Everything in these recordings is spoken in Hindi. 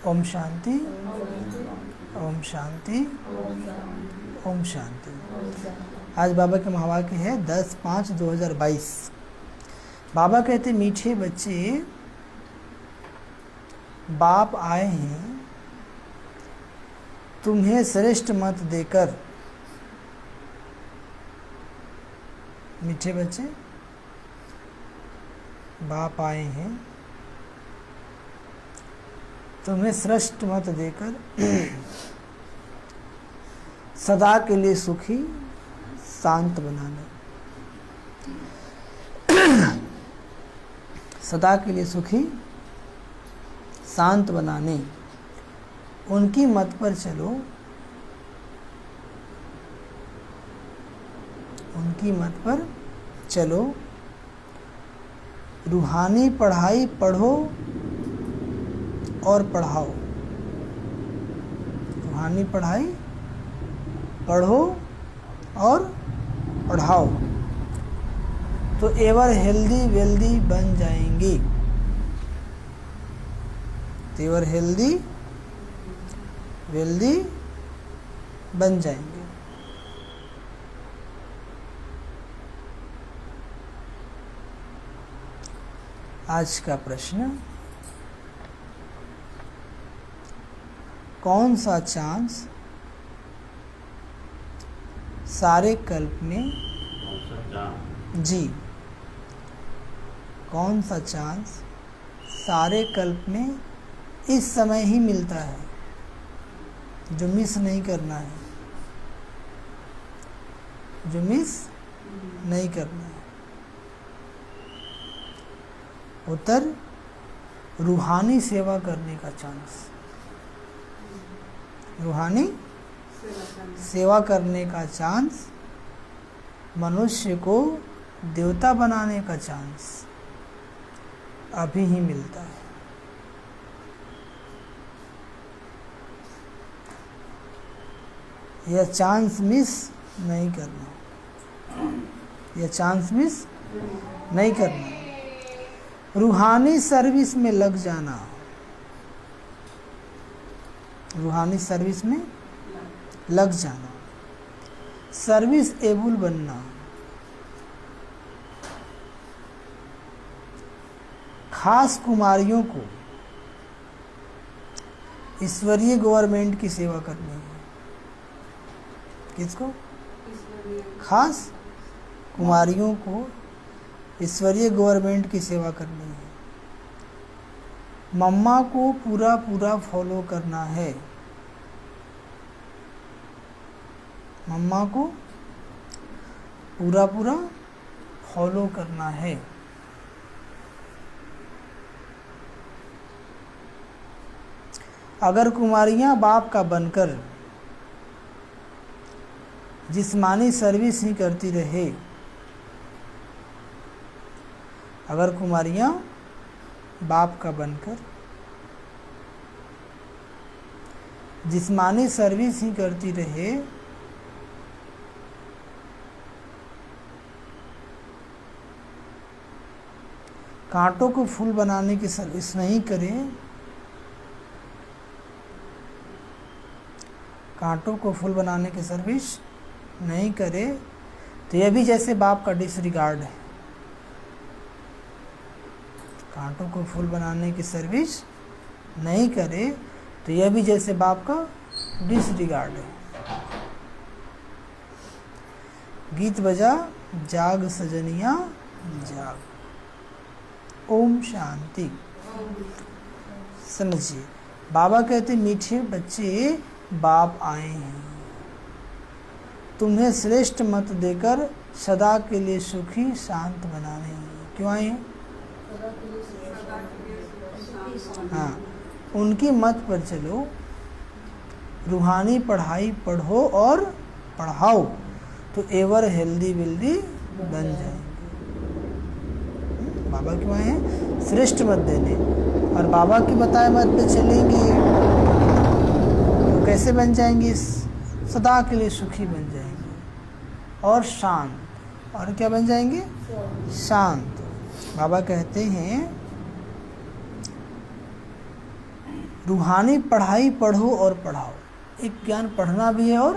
ओम शांति, ओम शांति, ओम शांति। आज बाबा के महावाक्य है 10/5/2022। बाबा कहते मीठे बच्चे, बाप आए हैं तुम्हें श्रेष्ठ मत देकर। मीठे बच्चे, बाप आए हैं तुम्हें श्रेष्ठ मत देकर सदा के लिए सुखी शांत बनाने। सदा के लिए सुखी शांत बनाने उनकी मत पर चलो, उनकी मत पर चलो। रूहानी पढ़ाई पढ़ो और पढ़ाओ। रूहानी पढ़ाई पढ़ो और पढ़ाओ तो एवर हेल्दी वेल्दी बन जाएंगे। एवर हेल्दी वेल्दी बन जाएंगे। आज का प्रश्न, कौन सा चांस सारे कल्प में जी, कौन सा चांस सारे कल्प में इस समय ही मिलता है, जो मिस नहीं करना है, जो मिस नहीं करना है। उत्तर, रूहानी सेवा करने का चांस। रूहानी सेवा करने का चांस, मनुष्य को देवता बनाने का चांस अभी ही मिलता है। यह चांस मिस नहीं करना, यह चांस मिस नहीं करना। रूहानी सर्विस में लग जाना, रूहानी सर्विस में लग जाना, सर्विस एबल बनना। खास कुमारियों को ईश्वरीय गवर्नमेंट की सेवा करनी है। किसको? खास कुमारियों को ईश्वरीय गवर्नमेंट की सेवा करनी है। मम्मा को पूरा पूरा फॉलो करना है। मम्मा को पूरा पूरा फॉलो करना है। अगर कुमारियां बाप का बनकर जिस्मानी सर्विस ही करती रहे, अगर कुमारियां बाप का बनकर जिस्मानी सर्विस ही करती रहे, कांटों को फूल बनाने की सर्विस नहीं करे, कांटों को फूल बनाने की सर्विस नहीं करे, तो यह भी जैसे बाप का डिसरिगार्ड है। कांटों को फूल बनाने की सर्विस नहीं करे तो यह भी जैसे बाप का डिसरिगार्ड है। गीत बजा जाग सजनिया जाग। ओम शांति। समझिए, बाबा कहते मीठे बच्चे, बाप आए हैं तुम्हें श्रेष्ठ मत देकर सदा के लिए सुखी शांत बनाने। क्यों आए हैं? हाँ, उनकी मत पर चलो, रूहानी पढ़ाई पढ़ो और पढ़ाओ तो एवर हेल्दी वेल्दी बन जाएंगे। बाबा क्यों आए हैं? श्रेष्ठ मत देने। और बाबा की बताए मत पे चलेंगे तो कैसे बन जाएंगे? सदा के लिए सुखी बन जाएंगे और शांत। और क्या बन जाएंगे? शांत। बाबा कहते हैं रूहानी पढ़ाई पढ़ो और पढ़ाओ। एक ज्ञान पढ़ना भी है और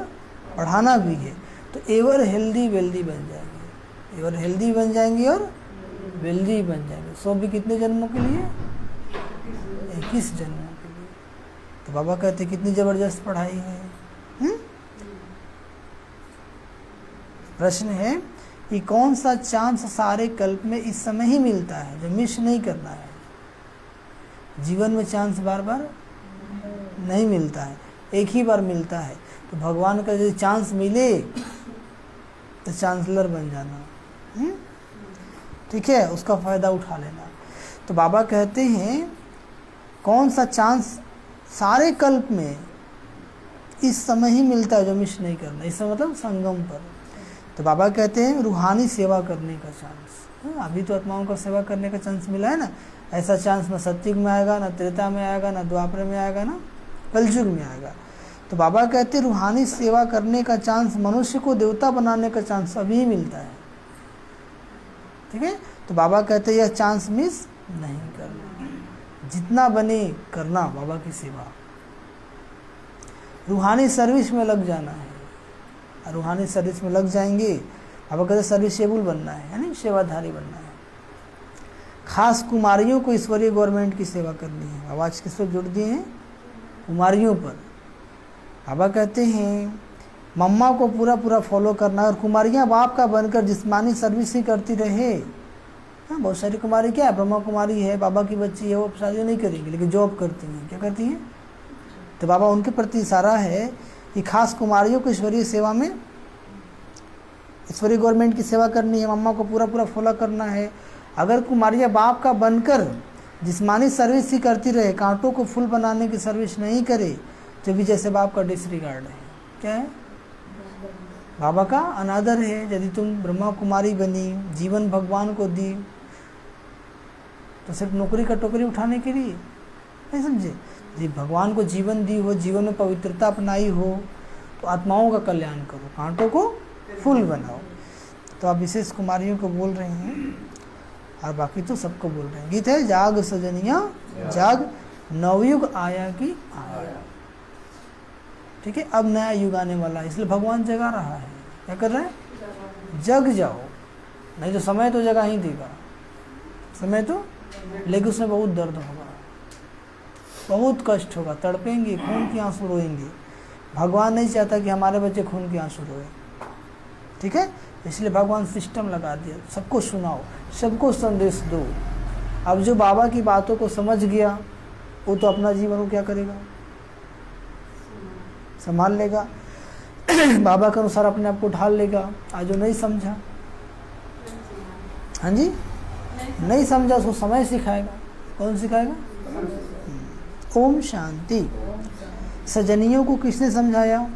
पढ़ाना भी है, तो एवर हेल्दी वेल्दी बन जाएंगे, एवर हेल्दी बन जाएंगे और वेल्दी बन जाएंगे। सो भी कितने जन्मों के लिए? 21 जन्मों के लिए। तो बाबा कहते कितनी ज़बरदस्त पढ़ाई है। प्रश्न है कि कौन सा चांस सारे कल्प में इस समय ही मिलता है जो मिस नहीं करना है? जीवन में चांस बार बार नहीं मिलता है, एक ही बार मिलता है। तो भगवान का यदि चांस मिले तो चांसलर बन जाना, ठीक है, उसका फ़ायदा उठा लेना। तो बाबा कहते हैं कौन सा चांस सारे कल्प में इस समय ही मिलता है जो मिस नहीं करना, इस समय मतलब संगम पर। तो बाबा कहते हैं रूहानी सेवा करने का चांस। अभी तो आत्माओं का सेवा करने का चांस मिला है ना, ऐसा चांस ना सत्युग में आएगा, ना त्रेता में आएगा, ना द्वापर में आएगा, ना कलयुग में आएगा। तो बाबा कहते हैं रूहानी सेवा करने का चांस, मनुष्य को देवता बनाने का चांस अभी मिलता है, ठीक है। तो बाबा कहते हैं यह चांस मिस नहीं करना, जितना बने करना बाबा की सेवा। रूहानी सर्विस में लग जाना है, रूहानी सर्विस में लग जाएंगे। बाबा कहते सर्विसेबल बनना है, यानी सेवाधारी बनना है। खास कुमारियों को ईश्वरीय गवर्नमेंट की सेवा करनी है। आवाज़ किस पर जोड़ दिए हैं? कुमारियों पर। बाबा कहते हैं मम्मा को पूरा पूरा फॉलो करना, और कुमारियाँ बाप का बनकर जिस्मानी सर्विस ही करती रहे। हाँ, बहुत सारी कुमारी क्या है, ब्रह्मा कुमारी है, बाबा की बच्ची है, वो शादी नहीं करेंगी लेकिन जॉब करती हैं। क्या करती हैं? तो बाबा उनके प्रति इशारा है कि खास कुमारियों को ईश्वरीय सेवा में, ईश्वरीय गवर्नमेंट की सेवा करनी है, मम्मा को पूरा पूरा फॉलो करना है। अगर कुमारियाँ बाप का बनकर जिस्मानी सर्विस ही करती रहे, कांटों को फूल बनाने की सर्विस नहीं करे, तो भी जैसे बाप का डिसरिगार्ड है। क्या है? बाबा का अनादर है। यदि तुम ब्रह्मा कुमारी बनी, जीवन भगवान को दी, तो सिर्फ नौकरी का टोकरी उठाने के लिए नहीं, समझे। यदि भगवान को जीवन दी हो, जीवन में पवित्रता अपनाई हो, तो आत्माओं का कल्याण करो, कांटों को फूल बनाओ। तो आप विशेष कुमारियों को बोल रहे हैं, और बाकी तो सबको बोल रहे हैं। गीत है जाग सजनिया जाग, नवयुग आया कि आया, ठीक है। अब नया युग आने वाला है, इसलिए भगवान जगा रहा है। क्या कर रहा है? जग जाओ, नहीं तो समय तो जगा ही देगा, समय तो, लेकिन उसमें बहुत दर्द होगा, बहुत कष्ट होगा, तड़पेंगे, खून के आंसू रोएंगे। भगवान नहीं चाहता कि हमारे बच्चे खून के आंसू रोए, ठीक है। इसलिए भगवान सिस्टम लगा दिया, सबको सुनाओ, सबको संदेश दो। अब जो बाबा की बातों को समझ गया, वो तो अपना जीवन को क्या करेगा? संभाल लेगा, बाबा के अनुसार अपने आप को ढाल लेगा। आज जो नहीं समझा, हाँ जी, नहीं समझा, उसको समय सिखाएगा। कौन सिखाएगा? ओम शांति। सजनियों को किसने समझाया?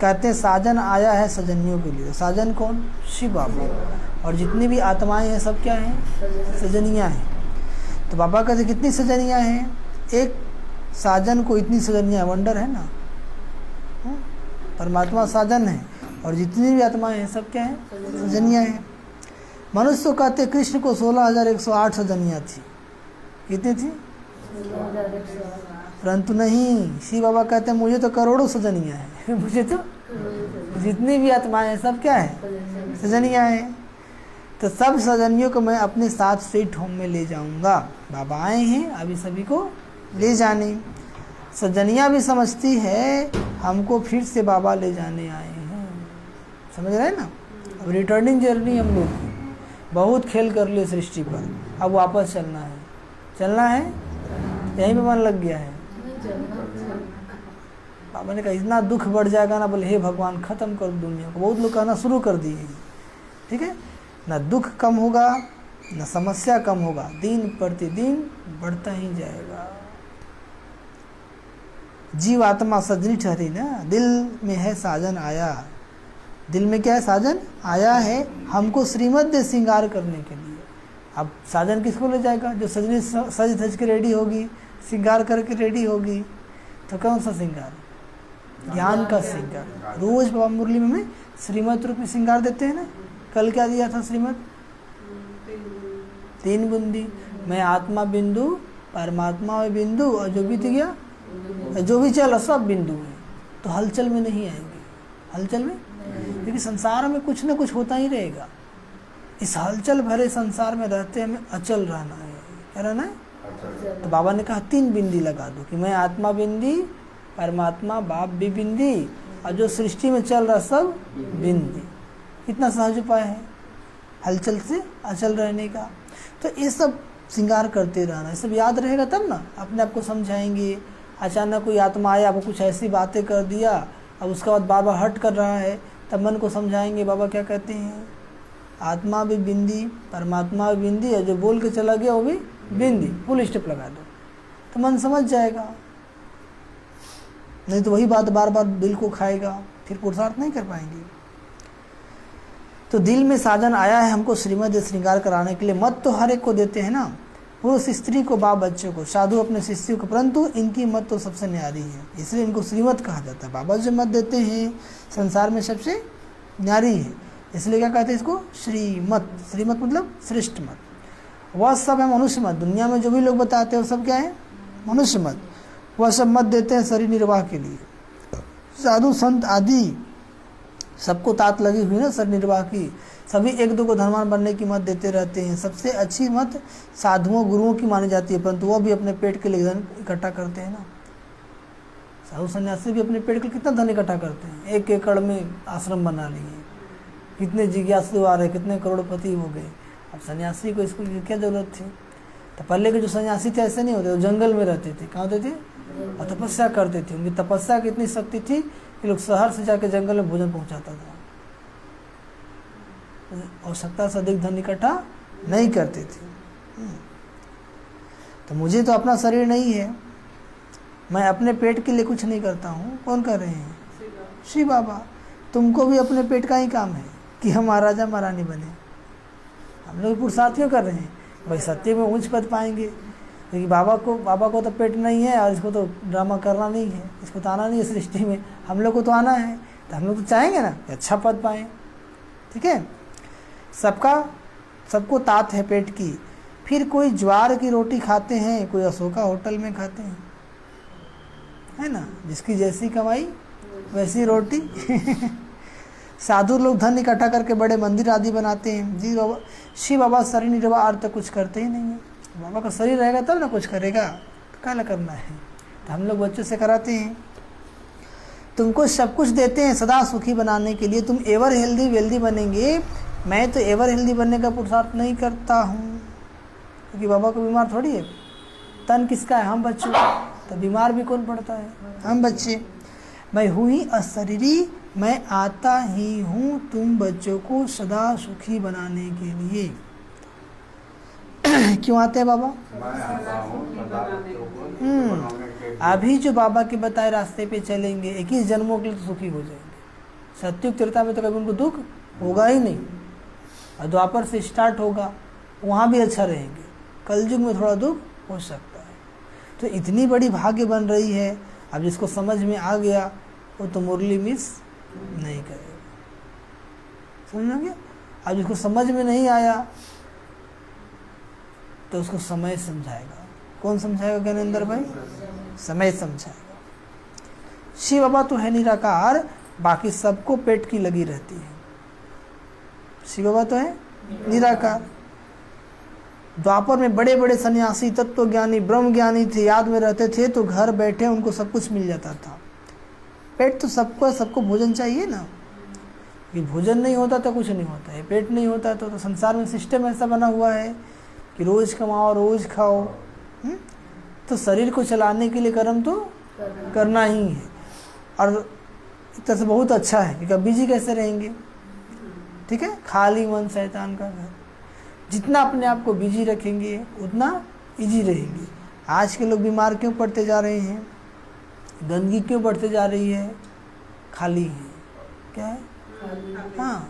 कहते हैं साजन आया है सजनियों के लिए। साजन कौन? शिव बाबा। और जितनी भी आत्माएं हैं सब क्या हैं? सजनियाँ हैं। तो बाबा कहते कितनी सजनियाँ हैं? एक साजन को इतनी सजनियाँ, वंडर है ना। परमात्मा साजन है, और जितनी भी आत्माएं हैं सब क्या है? सजनियाँ हैं। मनुष्य तो कहते कृष्ण को 16,108 सजनियाँ थी। कितनी थी? परंतु नहीं, शिव बाबा कहते हैं मुझे तो करोड़ों सजनियाँ हैं। मुझे तो जितनी भी आत्माएं हैं सब क्या है? सजनियाँ हैं। तो सब सजनियों को मैं अपने साथ स्वीट होम में ले जाऊंगा। बाबा आए हैं अभी सभी को ले जाने। सजनियाँ भी समझती है हमको फिर से बाबा ले जाने आए हैं। समझ रहे हैं ना। अब रिटर्निंग जर्नी हम लोग की, बहुत खेल कर लिए सृष्टि पर, अब वापस चलना है। चलना है, यहीं पे मन लग गया है। बाबा ने कहा इतना दुख बढ़ जाएगा ना, बोले हे भगवान ख़त्म कर दुनिया को। बहुत लोग कहना शुरू कर दिए, ठीक है ना। दुख कम होगा ना समस्या कम होगा, दिन प्रतिदिन बढ़ता ही जाएगा। जीव आत्मा सजनी ठहरी ना, दिल में है साजन आया। दिल में क्या है? साजन आया है हमको श्रीमद्य श्रृंगार करने के लिए। अब साजन किसको ले जाएगा? जो सजनी सज धज के रेडी होगी, श्रृंगार करके रेडी होगी। तो कौन सा श्रृंगार? ज्ञान का श्रृंगार। रोज बाबा मुरली में हमें श्रीमत रूप में श्रृंगार देते हैं ना। कल क्या दिया था? श्रीमत 3 बूंदी। मैं आत्मा बिंदु परमात्मा में बिंदु, और जो बीत गया, जो भी चल सब बिंदु है। तो हलचल में नहीं आएंगे, हलचल में, क्योंकि संसार में कुछ ना कुछ होता ही रहेगा। इस हलचल भरे संसार में रहते हमें अचल रहना है। क्या रहना है? तो बाबा ने कहा 3 बिंदी लगा दो कि मैं आत्मा बिंदी, परमात्मा बाप भी बिंदी, और जो सृष्टि में चल रहा सब बिंदी। कितना सहज उपाय है हलचल से अचल रहने का। तो ये सब श्रृंगार करते रहना, ये सब याद रहेगा तब ना अपने आप को समझाएंगे। अचानक कोई आत्मा आया, वो कुछ ऐसी बातें कर दिया, अब उसके बाद बाबा हट कर रहा है, तब मन को समझाएंगे बाबा क्या कहते हैं, आत्मा भी बिंदी, परमात्मा भी बिंदी, और जो बोल के चला गया वो भी बिंदी, फुल स्टॉप लगा दो, तो मन समझ जाएगा। नहीं तो वही बात बार बार दिल को खाएगा, फिर पुरुषार्थ नहीं कर पाएंगे। तो दिल में साजन आया है हमको श्रीमद श्रृंगार कराने के लिए। मत तो हर एक को देते हैं ना, पुरुष स्त्री को, बाप बच्चों को, साधु अपने शिष्यों को, परंतु इनकी मत तो सबसे न्यारी है, इसलिए इनको श्रीमत कहा जाता है। बाबा जो मत देते हैं संसार में सबसे न्यारी है, इसलिए क्या कहते हैं इसको, श्रीमत। श्रीमत मतलब श्रेष्ठ मत। वह सब है मनुष्य मत। दुनिया में जो भी लोग बताते हैं वो सब क्या है, मनुष्य मत। वह सब मत देते हैं शरीर निर्वाह के लिए। साधु संत आदि सबको तात लगी हुई ना शरीर निर्वाह की, सभी एक दो को धनवान बनने की मत देते रहते हैं। सबसे अच्छी मत साधुओं गुरुओं की मानी जाती है, परंतु वो भी अपने पेट के लिए धन इकट्ठा करते हैं ना। साधु सन्यासी भी अपने पेट के लिए कितना धन इकट्ठा करते हैं, 1 एकड़ में आश्रम बना लिए, कितने जिज्ञासु आ रहे, कितने करोड़पति हो गए। अब सन्यासी को इसको क्या जरूरत थी। तो पहले के जो सन्यासी थे ऐसे नहीं होते, वो जंगल में रहते थे। कहाँ होते थे, और तपस्या करते थे। उनकी तपस्या की इतनी शक्ति थी कि लोग शहर से जाके जंगल में भोजन पहुंचाता था, आवश्यकता से अधिक धन इकट्ठा नहीं करते थे। तो मुझे तो अपना शरीर नहीं है, मैं अपने पेट के लिए कुछ नहीं करता हूँ। कौन कर रहे हैं, श्री बाबा। तुमको भी अपने पेट का ही काम है कि हम महाराजा महारानी बने। हम लोग पुरुषार्थ क्यों कर रहे हैं, भाई सत्य में उच्च पद पाएंगे। क्योंकि बाबा को तो पेट नहीं है, और इसको तो ड्रामा करना नहीं है, इसको तो आना नहीं है सृष्टि में। हम लोग को तो आना है, तो हम लोग तो चाहेंगे ना कि अच्छा पद पाएँ। ठीक है, सबको तात है पेट की। फिर कोई ज्वार की रोटी खाते हैं, कोई अशोका होटल में खाते हैं, है ना, जिसकी जैसी कमाई वैसी रोटी। साधु लोग धन इकट्ठा करके बड़े मंदिर आदि बनाते हैं। जी बाबा, शिव बाबा शरीर निर्वाह अर्थ कुछ करते ही नहीं है। बाबा का शरीर रहेगा तब ना कुछ करेगा, क्या करना है। तो हम लोग बच्चों से कराते हैं। तुमको सब कुछ देते हैं सदा सुखी बनाने के लिए, तुम एवर हेल्दी वेल्दी बनेंगे। मैं तो एवर हेल्दी बनने का पुरुषार्थ नहीं करता हूँ, क्योंकि बाबा को बीमार थोड़ी है। तन किसका है, हम बच्चों का। तो बीमार भी कौन पड़ता है, हम बच्चे। मैं हूँ ही अशरीरी, मैं आता ही हूँ तुम बच्चों को सदा सुखी बनाने के लिए। क्यों आते हैं बाबा, अभी जो बाबा के बताए रास्ते पे चलेंगे 21 जन्मों के लिए तो सुखी हो जाएंगे। सत्युग त्रेता में तो कभी उनको दुख होगा ही नहीं, और द्वापर से स्टार्ट होगा, वहाँ भी अच्छा रहेंगे। कलयुग में थोड़ा दुख हो सकता है। तो इतनी बड़ी भाग्य बन रही है। अब जिसको समझ में आ गया वो तो मुरली मिस नहीं करेगा, समझ गया। अब जिसको समझ में नहीं आया तो उसको समय समझाएगा। कौन समझाएगा ज्ञानेंद्र भाई, समय समझाएगा। शिव बाबा तो है निराकार, बाकी सबको पेट की लगी रहती है। शिव बाबा तो है निराकार। द्वापर में बड़े बड़े सन्यासी तत्वज्ञानी ब्रह्म ज्ञानी थे, याद में रहते थे, तो घर बैठे उनको सब कुछ मिल जाता था। पेट तो सबको भोजन चाहिए ना, कि भोजन नहीं होता तो कुछ नहीं होता है। पेट नहीं होता तो संसार में सिस्टम ऐसा बना हुआ है कि रोज कमाओ रोज खाओ। तो शरीर को चलाने के लिए कर्म तो करना ही है। और एक तरह से बहुत अच्छा है, क्योंकि बिजी कैसे रहेंगे। ठीक है, खाली मन शैतान का घर। जितना अपने आप को बिजी रखेंगे उतना इजी रहेंगे। आज के लोग बीमार क्यों पड़ते जा रहे हैं, गंदगी क्यों बढ़ते जा रही है, खाली है। क्या है, हाँ,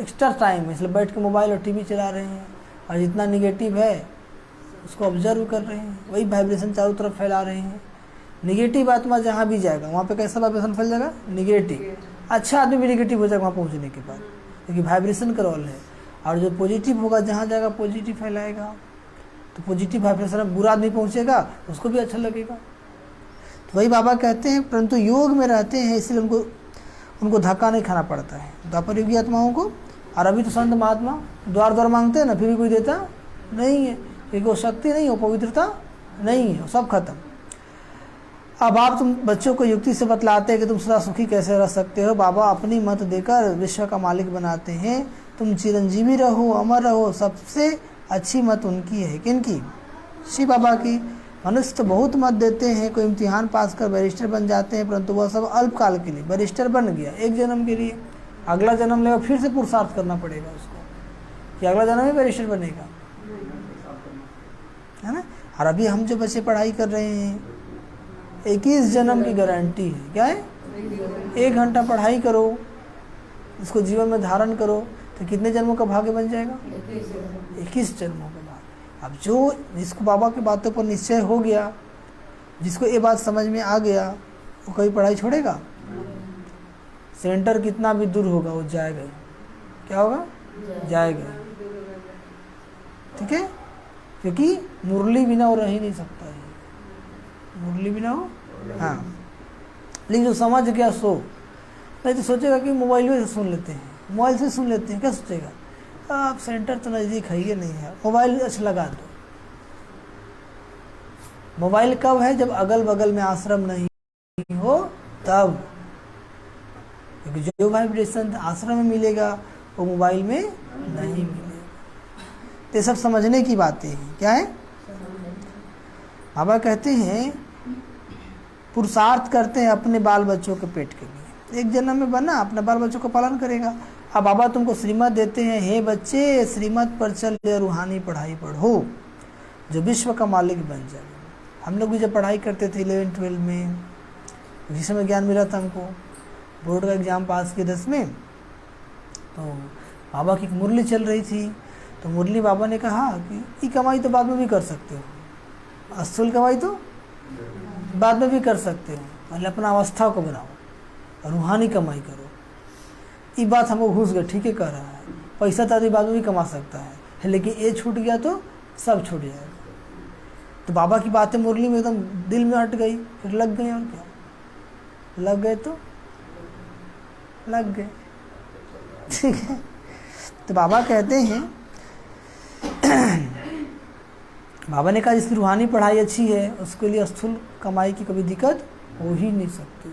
एक्स्ट्रा टाइम है, इसलिए बैठ के मोबाइल और टीवी चला रहे हैं, और जितना निगेटिव है उसको ऑब्जर्व कर रहे हैं, वही वाइब्रेशन चारों तरफ फैला रहे हैं। निगेटिव आत्मा जहाँ भी जाएगा वहाँ पे कैसा वाइब्रेशन फैल जाएगा, निगेटिव। अच्छा आदमी भी निगेटिव हो जाएगा वहाँ पहुँचने के बाद, क्योंकि वाइब्रेशन का रोल है। और जो पॉजिटिव होगा जहाँ जाएगा पॉजिटिव फैलाएगा। तो पॉजिटिव वाइब्रेशन में बुरा आदमी पहुँचेगा तो उसको भी अच्छा लगेगा। तो वही बाबा कहते हैं, परंतु योग में रहते हैं इसलिए उनको धक्का नहीं खाना पड़ता है द्वापर युगी आत्माओं को। और अभी तो संत महात्मा द्वार द्वार मांगते हैं ना, फिर भी कोई देता नहीं है, क्योंकि वो शक्ति नहीं, वो पवित्रता नहीं है, सब खत्म। अब आप तुम बच्चों को युक्ति से बतलाते हैं कि तुम सदा सुखी कैसे रह सकते हो। बाबा अपनी मत देकर विश्व का मालिक बनाते हैं। तुम चिरंजीवी रहो, अमर रहो। सबसे अच्छी मत उनकी है, किनकी? शिव बाबा की। मनुष्य तो बहुत मत देते हैं, कोई इम्तिहान पास कर बैरिस्टर बन जाते हैं, परंतु वह सब अल्पकाल के लिए। बैरिस्टर बन गया एक जन्म के लिए, अगला जन्म लेगा फिर से पुरुषार्थ करना पड़ेगा उसको, कि अगला जन्म में बैरिस्टर बनेगा, है ना। और अभी हम जो बच्चे पढ़ाई कर रहे हैं 21 जन्म की गारंटी है। क्या है? 1 घंटा पढ़ाई करो, इसको जीवन में धारण करो, तो कितने जन्मों का भाग्य बन जाएगा? 21 जन्मों का भाग्य। अब जिसको बाबा की बातों पर निश्चय हो गया, जिसको ये बात समझ में आ गया, वो कभी पढ़ाई छोड़ेगा? सेंटर कितना भी दूर होगा वो जाएगा। क्या होगा? जाएगा। ठीक है, क्योंकि मुरली बिना वो रह ही नहीं सकता है, मुरली बिना हो। हाँ, लेकिन जो समझ गया सो, नहीं तो सोचेगा कि मोबाइल में से सुन लेते हैं, मोबाइल से सुन लेते हैं, क्या सोचेगा? आप सेंटर तो नज़दीक है, ये नहीं है, मोबाइल अच्छा लगा दो। मोबाइल कब है? जब अगल बगल में आश्रम नहीं हो तब, क्योंकि जो वाइब्रेशन आश्रम में मिलेगा वो मोबाइल में नहीं मिलेगा। तो सब समझने की बातें हैं। क्या है? बाबा कहते हैं पुरुषार्थ करते हैं अपने बाल बच्चों के पेट के लिए। एक जन्म में बना, अपने बाल बच्चों को पालन करेगा। अब बाबा तुमको श्रीमत देते हैं, हे बच्चे श्रीमत पर चल रूहानी पढ़ाई पढ़ो जो विश्व का मालिक बन जाए। हम लोग भी जब पढ़ाई करते थे 11-12 में, जिस समय ज्ञान मिला था हमको, बोर्ड का एग्ज़ाम पास किया 10 में, तो बाबा की मुरली चल रही थी। तो मुरली बाबा ने कहा कि ये कमाई तो बाद में भी कर सकते हो, असूल कमाई तो बाद में भी कर सकते हो, पहले अपना अवस्था को बनाओ और रूहानी कमाई करो। ये बात हमको घुस गई, ठीक है कह रहा है, पैसा तो आदमी बाद में भी कमा सकता है, लेकिन ये छूट गया तो सब छूट जाएगा। तो बाबा की बातें मुरली में एकदम दिल में अट गई, फिर लग गई। और क्या, लग गए तो लग गए। ठीक है, तो बाबा कहते हैं बाबा ने कहा जिसकी रूहानी पढ़ाई अच्छी है उसके लिए स्थूल कमाई की कभी दिक्कत हो ही नहीं सकती।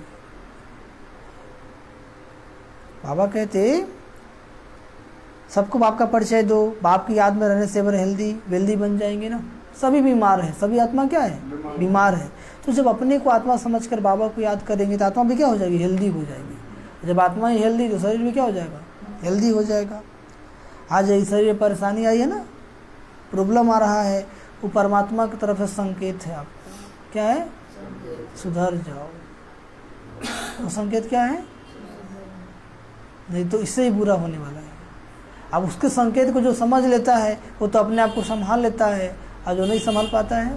बाबा कहते सबको बाप का परिचय दो, बाप की याद में रहने से वर हेल्दी वेल्दी बन जाएंगे ना। सभी बीमार है, सभी आत्मा क्या है? बीमार है। तो जब अपने को आत्मा समझकर बाबा को याद करेंगे तो आत्मा भी क्या हो जाएगी? हेल्दी हो जाएगी। जब आत्मा ही हेल्दी तो शरीर भी क्या हो जाएगा? हेल्दी हो जाएगा। आज यही शरीर में परेशानी आई है ना, प्रॉब्लम आ रहा है, वो परमात्मा की तरफ से संकेत है आपको। क्या है? सुधर जाओ। वो संकेत क्या है? नहीं तो इससे ही बुरा होने वाला है। अब उसके संकेत को जो समझ लेता है वो तो अपने आप को संभाल लेता है, और जो नहीं संभाल पाता है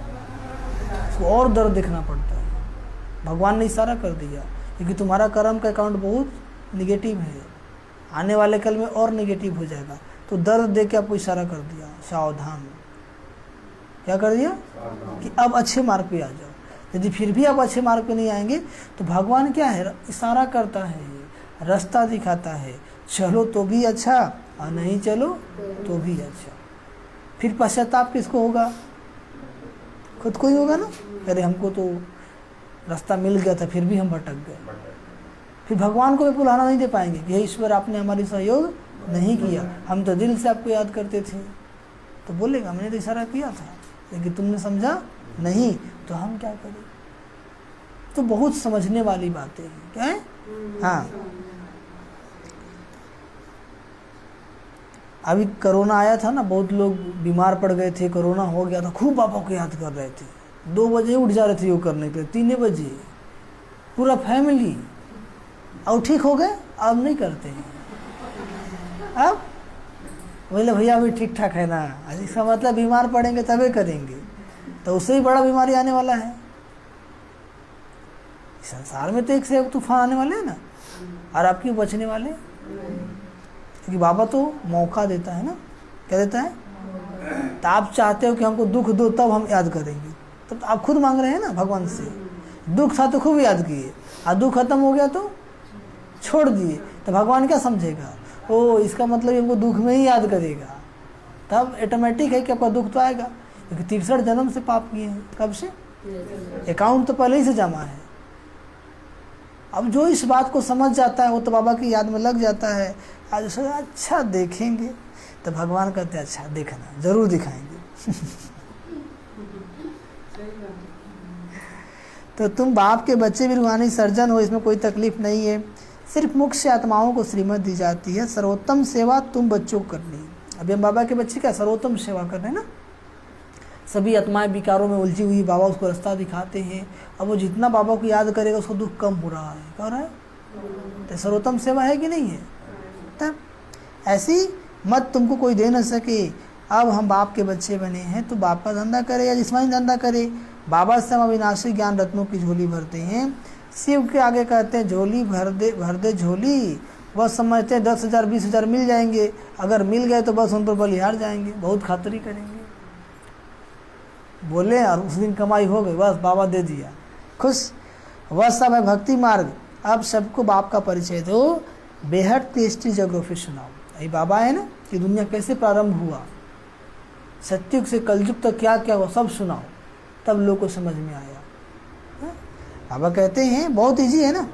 उसको और दर्द देखना पड़ता है। भगवान ने इशारा कर दिया क्योंकि तुम्हारा कर्म का अकाउंट बहुत निगेटिव है, आने वाले कल में और निगेटिव हो जाएगा। तो दर्द दे के आपको इशारा कर दिया, सावधान। क्या कर दिया? कि अब अच्छे मार्ग पे आ जाओ। यदि फिर भी आप अच्छे मार्ग पे नहीं आएंगे तो भगवान क्या है? इशारा करता है, रास्ता दिखाता है, चलो तो भी अच्छा और नहीं चलो तो भी अच्छा। फिर पश्चाताप किसको होगा? खुद को ही होगा ना। अरे हमको तो रास्ता मिल गया था फिर भी हम भटक गए। फिर भगवान को भी बुलाना नहीं दे पाएंगे कि हे ईश्वर आपने हमारी सहयोग नहीं किया, हम तो दिल से आपको याद करते थे। तो बोलेगा मैंने तो इशारा किया था लेकिन तुमने समझा नहीं, तो हम क्या करें? तो बहुत समझने वाली बातें हैं। क्या है? हाँ, अभी कोरोना आया था ना, बहुत लोग बीमार पड़ गए थे, कोरोना हो गया था, खूब बाबा को याद कर रहे थे। 2 बजे उठ जा रहे थे योग करने के लिए, 3 बजे पूरा फैमिली, और ठीक हो गए। अब नहीं करते हैं। अब बोले भैया अभी ठीक ठाक है ना, इसका मतलब बीमार पड़ेंगे तभी करेंगे, तो उससे ही बड़ा बीमारी आने वाला है। संसार में तो एक से एक तूफान आने वाले हैं ना, और आपकी बचने वाले, क्योंकि बाबा तो मौका देता है ना। क्या देता है? तो आप चाहते हो कि हमको दुख दो तब हम याद करेंगे, तब तो आप खुद मांग रहे हैं ना भगवान से। दुख था तो खूब याद किए, और दुख खत्म हो गया तो छोड़ दिए, तो भगवान क्या समझेगा? ओ, इसका मतलब हमको दुख में ही याद करेगा, तब ऑटोमेटिक है कि आपका दुख तो आएगा, क्योंकि 63 जन्म से पाप किए हैं। कब से? अकाउंट तो पहले ही से जमा है। अब जो इस बात को समझ जाता है वो तो बाबा की याद में लग जाता है। आज सोचा अच्छा देखेंगे, तो भगवान कहते हैं अच्छा देखना, जरूर दिखाएंगे। तो तुम बाप के बच्चे भी रूहानी सर्जन हो, इसमें कोई तकलीफ नहीं है। सिर्फ मुख्य आत्माओं को श्रीमत दी जाती है, सर्वोत्तम सेवा तुम बच्चों को करनी है। अभी हम बाबा के बच्चे क्या सर्वोत्तम सेवा कर रहे हैं ना। सभी आत्माएं विकारों में उलझी हुई, बाबा उसको रास्ता दिखाते हैं। अब वो जितना बाबा को याद करेगा उसको दुख कम हो रहा है, कह रहा है, तो सर्वोत्तम सेवा है कि नहीं है? तब ऐसी मत तुमको कोई दे न सके। अब हम बाप के बच्चे बने हैं तो बाप का धंधा करे या जिस्मानी धंधा करे। बाबा से हम अविनाशी ज्ञान रत्नों की झोली भरते हैं। शिव के आगे कहते हैं झोली भर दे झोली। बस समझते हैं 10,000 20,000 मिल जाएंगे, अगर मिल गए तो बस उन पर बलिहार जाएंगे, बहुत खातरी करेंगे। बोले और उस दिन कमाई हो गई, बस बाबा दे दिया, खुश। वह सब है भक्ति मार्ग। अब सबको बाप का परिचय दो, बेहद टेस्टी ज्योग्राफी सुनाओ। यही बाबा है ना कि दुनिया कैसे प्रारंभ हुआ, सत्युग से कलयुग तक क्या क्या हुआ, सब सुनाओ, तब लोग को समझ में आया। बाबा कहते हैं बहुत इजी है ना,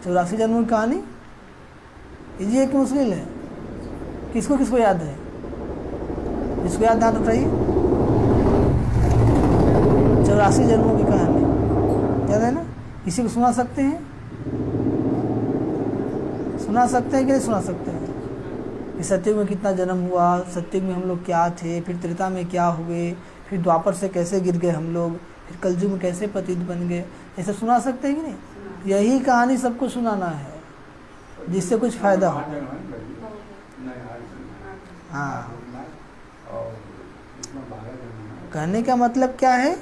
84 जन्मों की कहानी इजी है कि मुश्किल है? किसको किसको याद है? जिसको याद ना तो उठाइए। 84 जन्मों की कहानी याद है ना? किसी को सुना सकते हैं? सुना सकते हैं कि नहीं सुना सकते हैं? कि सत्युग में कितना जन्म हुआ, सत्युग में हम लोग क्या थे, फिर त्रेता में क्या हुए, फिर द्वापर से कैसे गिर गए हम लोग, फिर कलयुग में कैसे पतित बन गए, ऐसे सुना सकते हैं कि नहीं? यही कहानी सबको सुनाना है जिससे कुछ फायदा हो। हाँ, कहने का मतलब क्या है,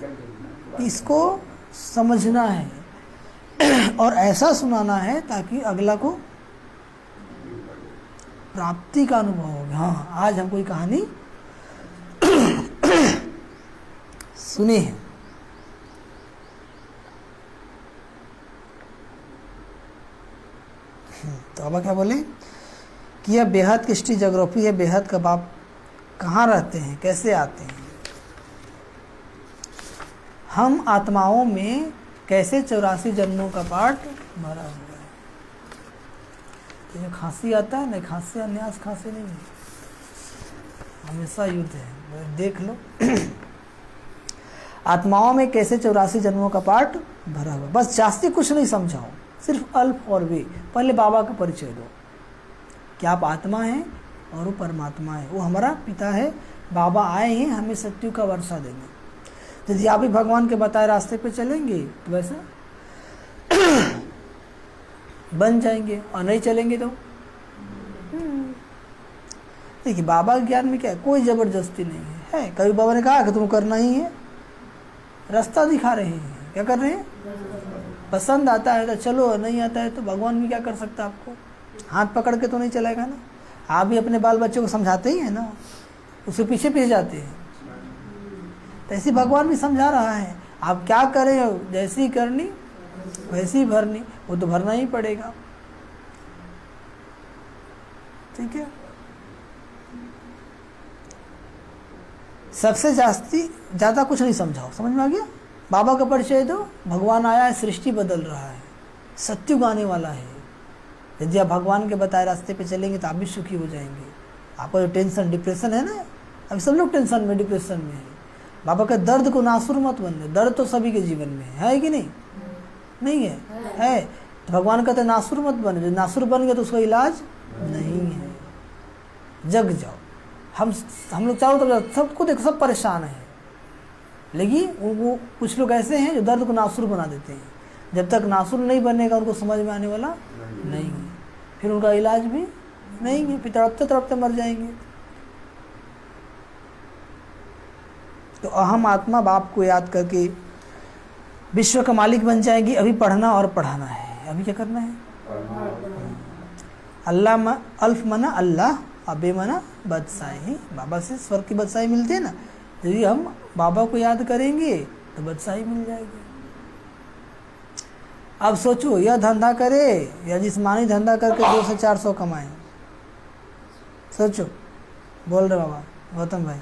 इसको समझना है और ऐसा सुनाना है ताकि अगला को प्राप्ति का अनुभव हो। हाँ, आज हम कोई कहानी सुने हैं। तो अब क्या बोले कि यह बेहद की हिस्ट्री ज्योग्राफी है। बेहद का बाप कहाँ रहते हैं, कैसे आते हैं? हम आत्माओं में कैसे 84 जन्मों का पाठ भरा हुआ है। तो जो खांसी आता है ना, खांसी अन्यास खांसी नहीं है, हमेशा युद्ध है, देख लो। आत्माओं में कैसे 84 जन्मों का पाठ भरा हुआ। बस जास्ती कुछ नहीं समझाओ, सिर्फ अल्फ और वे। पहले बाबा का परिचय दो कि आप आत्मा हैं और वो परमात्मा है, वो हमारा पिता है। बाबा आए हैं हमें सत्युग का वर्षा देने। यदि आप भी भगवान के बताए रास्ते पे चलेंगे तो वैसा बन जाएंगे, और नहीं चलेंगे तो देखिए, बाबा के ज्ञान में क्या है, कोई जबरदस्ती नहीं है। कभी बाबा ने कहा कि तुम करना ही है, रास्ता दिखा रहे हैं। क्या कर रहे हैं? पसंद आता है तो चलो, नहीं आता है तो भगवान भी क्या कर सकता है, आपको हाथ पकड़ के तो नहीं चलेगा ना। आप भी अपने बाल बच्चों को समझाते ही हैं ना, उसके पीछे पीछे जाते हैं। तो ऐसे भगवान भी समझा रहा है, आप क्या करें, जैसी करनी वैसी भरनी, वो तो भरना ही पड़ेगा। ठीक है, सबसे ज़्यादा कुछ नहीं समझाओ, समझ में आ गया? बाबा का परिचय दो, भगवान आया है, सृष्टि बदल रहा है, सत्युग आने वाला है। यदि आप भगवान के बताए रास्ते पे चलेंगे तो आप भी सुखी हो जाएंगे। आपका जो टेंशन डिप्रेशन है ना, अभी सब लोग टेंशन में डिप्रेशन में है। बाबा का दर्द को नासुर मत बनने, दर्द तो सभी के जीवन में है कि नहीं? नहीं है। तो भगवान कहते नासुर मत बने, जो नासुर बन गए तो उसका इलाज नहीं है। जग जाओ। हम लोग चारों तरफ सबको देखो, सब परेशान है, लेकिन वो कुछ लोग ऐसे हैं जो दर्द को नासुर बना देते हैं। जब तक नासुर नहीं बनेगा उनको समझ में आने वाला नहीं है, फिर उनका इलाज भी नहीं है, फिर तड़पते तड़पते मर जाएंगे। तो अहम आत्मा बाप को याद करके विश्व का मालिक बन जाएगी। अभी पढ़ना और पढ़ाना है। अभी क्या करना है? अल्लाह अल्फ मना अल्लाह अबे मना बदशाही, बाबा से स्वर्ग की बदशाही मिलती है ना। यदि हम बाबा को याद करेंगे तो बदशाही मिल जाएगी। अब सोचो, यह धंधा करे या जिस्मानी धंधा करके 200 से 400 कमाए। सोचो, बोल रहे बाबा गौतम भाई।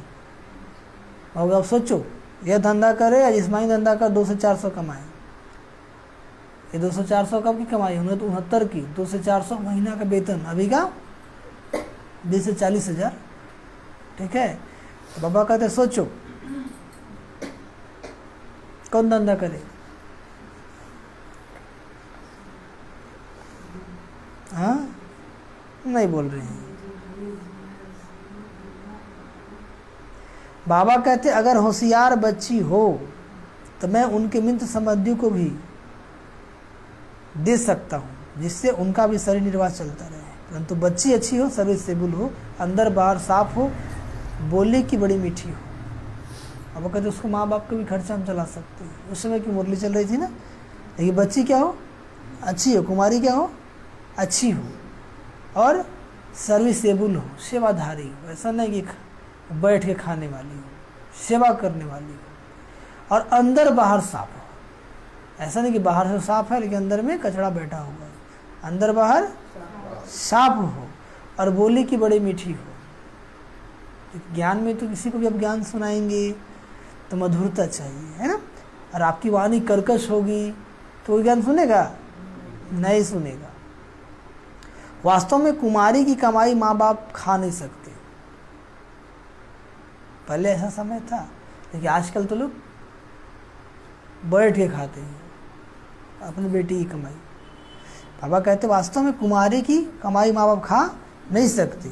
और अब सोचो, यह धंधा करे या जिस्मानी धंधा कर 200 से 400 कमाए। ये 200 400 कब की कमाई? 69 की। 200 से 400 महीना का वेतन, अभी का 20 से 40 हज़ार। ठीक है, तो बाबा कहते सोचो कौन धंधा करे? हाँ, नहीं बोल रहे हैं। बाबा कहते अगर होशियार बच्ची हो तो मैं उनके मित्र संबंधियों को भी दे सकता हूँ, जिससे उनका भी शरीर निर्वाह चलता रहे। परंतु बच्ची अच्छी हो, सर्विसेबल हो, अंदर बाहर साफ हो, बोलने की बड़ी मीठी हो। अब कहते उसको माँ बाप का भी खर्चा हम चला सकते हैं। उस समय की मुरली चल रही थी ना, लेकिन बच्ची क्या हो? अच्छी हो। कुमारी क्या हो? अच्छी हो और सर्विसेबल हो, सेवाधारी हो। ऐसा नहीं कि बैठ के खाने वाली हो, सेवा करने वाली हो और अंदर बाहर साफ हो। ऐसा नहीं कि बाहर से साफ है लेकिन अंदर में कचरा बैठा हुआ है। अंदर बाहर साफ हो और बोली की बड़ी मीठी हो। ज्ञान में तो किसी को भी आप ज्ञान सुनाएंगे तो मधुरता चाहिए, है ना। और आपकी वाणी कर्कश होगी तो वो ज्ञान सुनेगा? नहीं सुनेगा। वास्तव में कुमारी की कमाई माँ बाप खा नहीं सकते। पहले ऐसा समय था, लेकिन आजकल तो लोग बैठ के खाते हैं अपनी बेटी की कमाई। बाबा कहते वास्तव में कुमारी की कमाई माँ बाप खा नहीं सकते।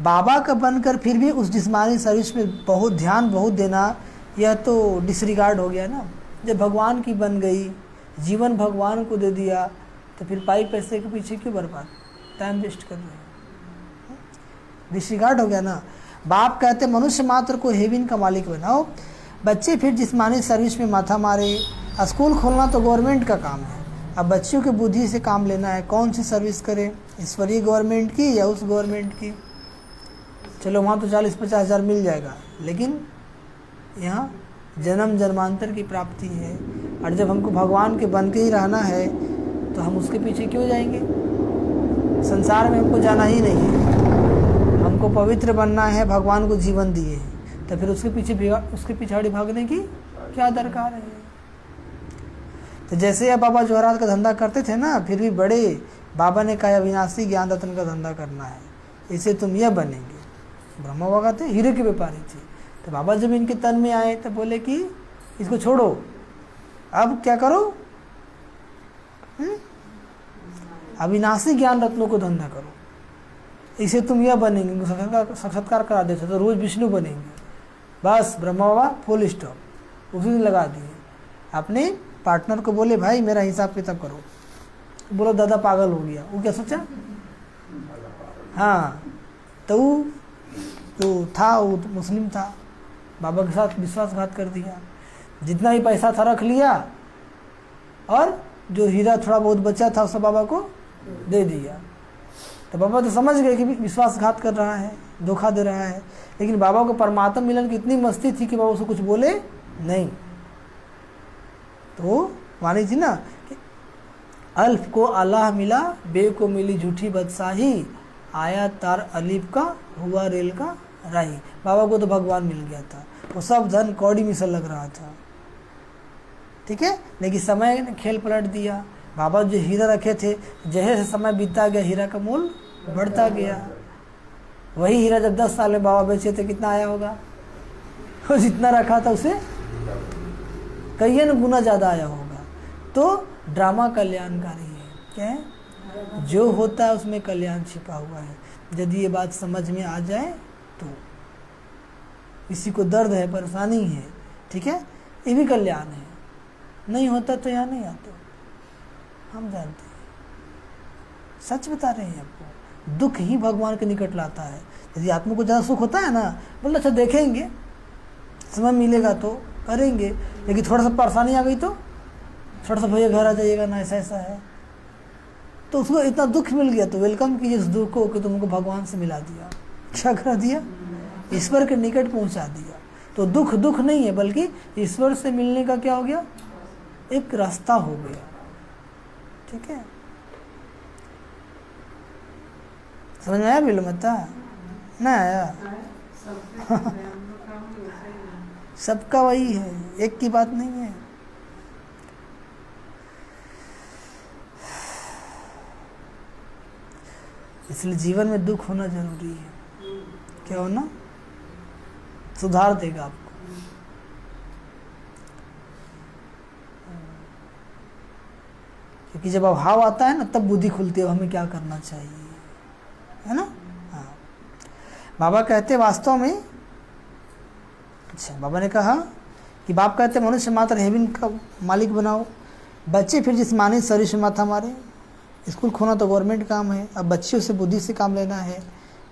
बाबा का बनकर फिर भी उस जिस्मानी सर्विस में बहुत ध्यान बहुत देना, यह तो डिसरिगार्ड हो गया ना। जब भगवान की बन गई, जीवन भगवान को दे दिया, तो फिर पाई पैसे के पीछे क्यों बर्बाद, टाइम वेस्ट कर रहे हैं? डिसरिगार्ड हो गया ना। बाप कहते मनुष्य मात्र को हेविन का मालिक बनाओ। बच्चे फिर जिस्मानी सर्विस में माथा मारे। स्कूल खोलना तो गवर्नमेंट का काम है, अब बच्चियों की बुद्धि से काम लेना है। कौन सी सर्विस करें, ईश्वरीय गवर्नमेंट की या उस गवर्नमेंट की? चलो वहाँ तो 40-50 हज़ार मिल जाएगा, लेकिन यहाँ जन्म जन्मांतर की प्राप्ति है। और जब हमको भगवान के बन के ही रहना है तो हम उसके पीछे क्यों जाएंगे? संसार में हमको जाना ही नहीं है, हमको पवित्र बनना है। भगवान को जीवन दिए हैं, तो फिर उसके पीछाड़ी भागने की क्या दरकार है? तो जैसे अब बाबा जोहरात का धंधा करते थे ना, फिर भी बड़े बाबा ने कहा अविनाशी ज्ञान रत्न का धंधा करना है, इसे तुम यह बनेंगे। ब्रह्मा बाबा थे, हीरे के व्यापारी थे। तो बाबा जब इनके तन में आए तो बोले कि इसको छोड़ो, अब क्या करो? अविनाशी ज्ञान रत्नों को धंधा करो, इसे तुम यह बनेंगे। साक्षात्कार करा देते तो रोज विष्णु बनेंगे। बस ब्रह्मा बाबा फुल स्टॉप उसी दिन लगा दिए। अपने पार्टनर को बोले भाई मेरा हिसाब किताब करो। बोलो दादा पागल हो गया। वो क्या सोचा? हाँ, तो वो था, वो मुस्लिम था, बाबा के साथ विश्वासघात कर दिया। जितना ही पैसा था रख लिया और जो हीरा थोड़ा बहुत बचा था उसको बाबा को दे दिया। तो बाबा तो समझ गए कि विश्वासघात कर रहा है, धोखा दे रहा है। लेकिन बाबा को परमात्मा मिलन की इतनी मस्ती थी कि बाबा उसको कुछ बोले नहीं। तो मानी थी ना कि अल्फ को अल्लाह मिला, बे को मिली झूठी बदशाही, आया तार अलीफ का हुआ रेल का राही। बाबा को तो भगवान मिल गया था, वो सब धन कौड़ी में से लग रहा था। ठीक है, लेकिन समय ने खेल पलट दिया। बाबा जो हीरा रखे थे, जैसे समय बीतता गया हीरा का मूल बढ़ता गया। वही हीरा जब 10 साल में बाबा बेचे थे कितना आया होगा? वो जितना रखा था उसे कई गुना ज़्यादा आया होगा। तो ड्रामा कल्याणकारी है। क्या है? जो होता है उसमें कल्याण छिपा हुआ है। यदि ये बात समझ में आ जाए तो किसी को दर्द है, परेशानी है, ठीक है, ये भी कल्याण है। नहीं होता तो यहाँ नहीं आते, हम जानते हैं, सच बता रहे हैं आपको। दुख ही भगवान के निकट लाता है। यदि आत्मा को ज़्यादा सुख होता है ना, बोले अच्छा देखेंगे, समय मिलेगा तो करेंगे, लेकिन थोड़ा सा परेशानी आ गई तो थोड़ा सा भैया घर आ जाइएगा ना, ऐसा ऐसा है, तो उसको इतना दुख मिल गया तो वेलकम कीजिए उस दुख को कि तुमको भगवान से मिला दिया। क्या कर दिया? ईश्वर के निकट पहुंचा दिया। तो दुख दुख नहीं है, बल्कि ईश्वर से मिलने का क्या हो गया? एक रास्ता हो गया। ठीक है, समझ में आया बिलमता? ना आया? सबका वही है, एक की बात नहीं है। इसलिए जीवन में दुख होना जरूरी है। क्या होना? सुधार देगा आपको। क्योंकि जब अभाव आता है ना, तब बुद्धि खुलती है हमें क्या करना चाहिए, है ना? हाँ, बाबा कहते वास्तव में, अच्छा बाबा ने कहा कि बाप कहते मनुष्य मात्र हेवन का मालिक बनाओ, बच्चे फिर जिस्मानी शरीर से माथा मारे। स्कूल खोना तो गवर्नमेंट काम है, अब बच्चियों से बुद्धि से काम लेना है।